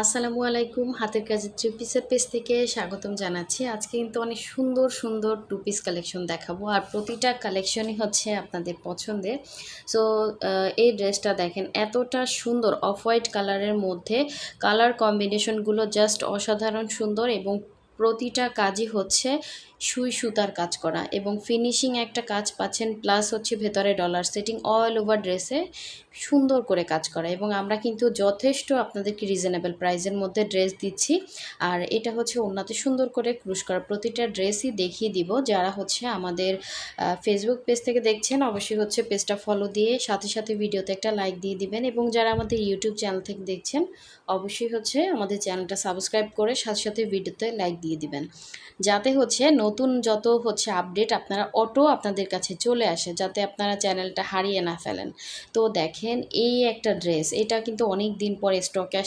আসসালামু আলাইকুম। হাতের কাজের থ্রি পিসের পেজ থেকে স্বাগতম জানাচ্ছি। আজকে কিন্তু অনেক সুন্দর, সুন্দর টু পিস কালেকশন দেখাবো। আর প্রতিটা কালেকশনই হচ্ছে আপনাদের পছন্দের। সো এই ড্রেসটা দেখেন এতটা সুন্দর অফ হোয়াইট কালারের মধ্যে কালার কম্বিনেশনগুলো জাস্ট অসাধারণ সুন্দর এবং প্রতিটা কাজই হচ্ছে সুই সুতার কাজ করা এবং ফিনিশিং একটা কাজ পাচ্ছেন প্লাস হচ্ছে ভেতরে ডলার সেটিং অল ওভার ড্রেসে সুন্দর করে কাজ করা এবং আমরা কিন্তু যথেষ্ট আপনাদেরকে রিজনেবল প্রাইসের মধ্যে ড্রেস দিচ্ছি। আর এটা হচ্ছে ওড়নাতে সুন্দর করে ক্রুশ করা প্রতিটা ড্রেসই দেখিয়ে দিব। যারা হচ্ছে আমাদের ফেসবুক পেজ থেকে দেখছেন অবশ্যই হচ্ছে পেজটা ফলো দিয়ে সাথে সাথে ভিডিওতে একটা লাইক দিয়ে দিবেন এবং যারা আমাদের ইউটিউব চ্যানেল থেকে দেখছেন অবশ্যই হচ্ছে আমাদের চ্যানেলটা সাবস্ক্রাইব করে সাথে সাথে ভিডিওতে লাইক দিয়ে দিবেন, যাতে হচ্ছে নতুন যত হচ্ছে আপডেট আপনারা আপনাদের কাছে চলে আসে, যাতে আপনারা চ্যানেলটা হারিয়ে না ফেলেন। তো দেখেন এই একটা ড্রেস, এটা কিন্তু অনেক দিন পরে স্টকে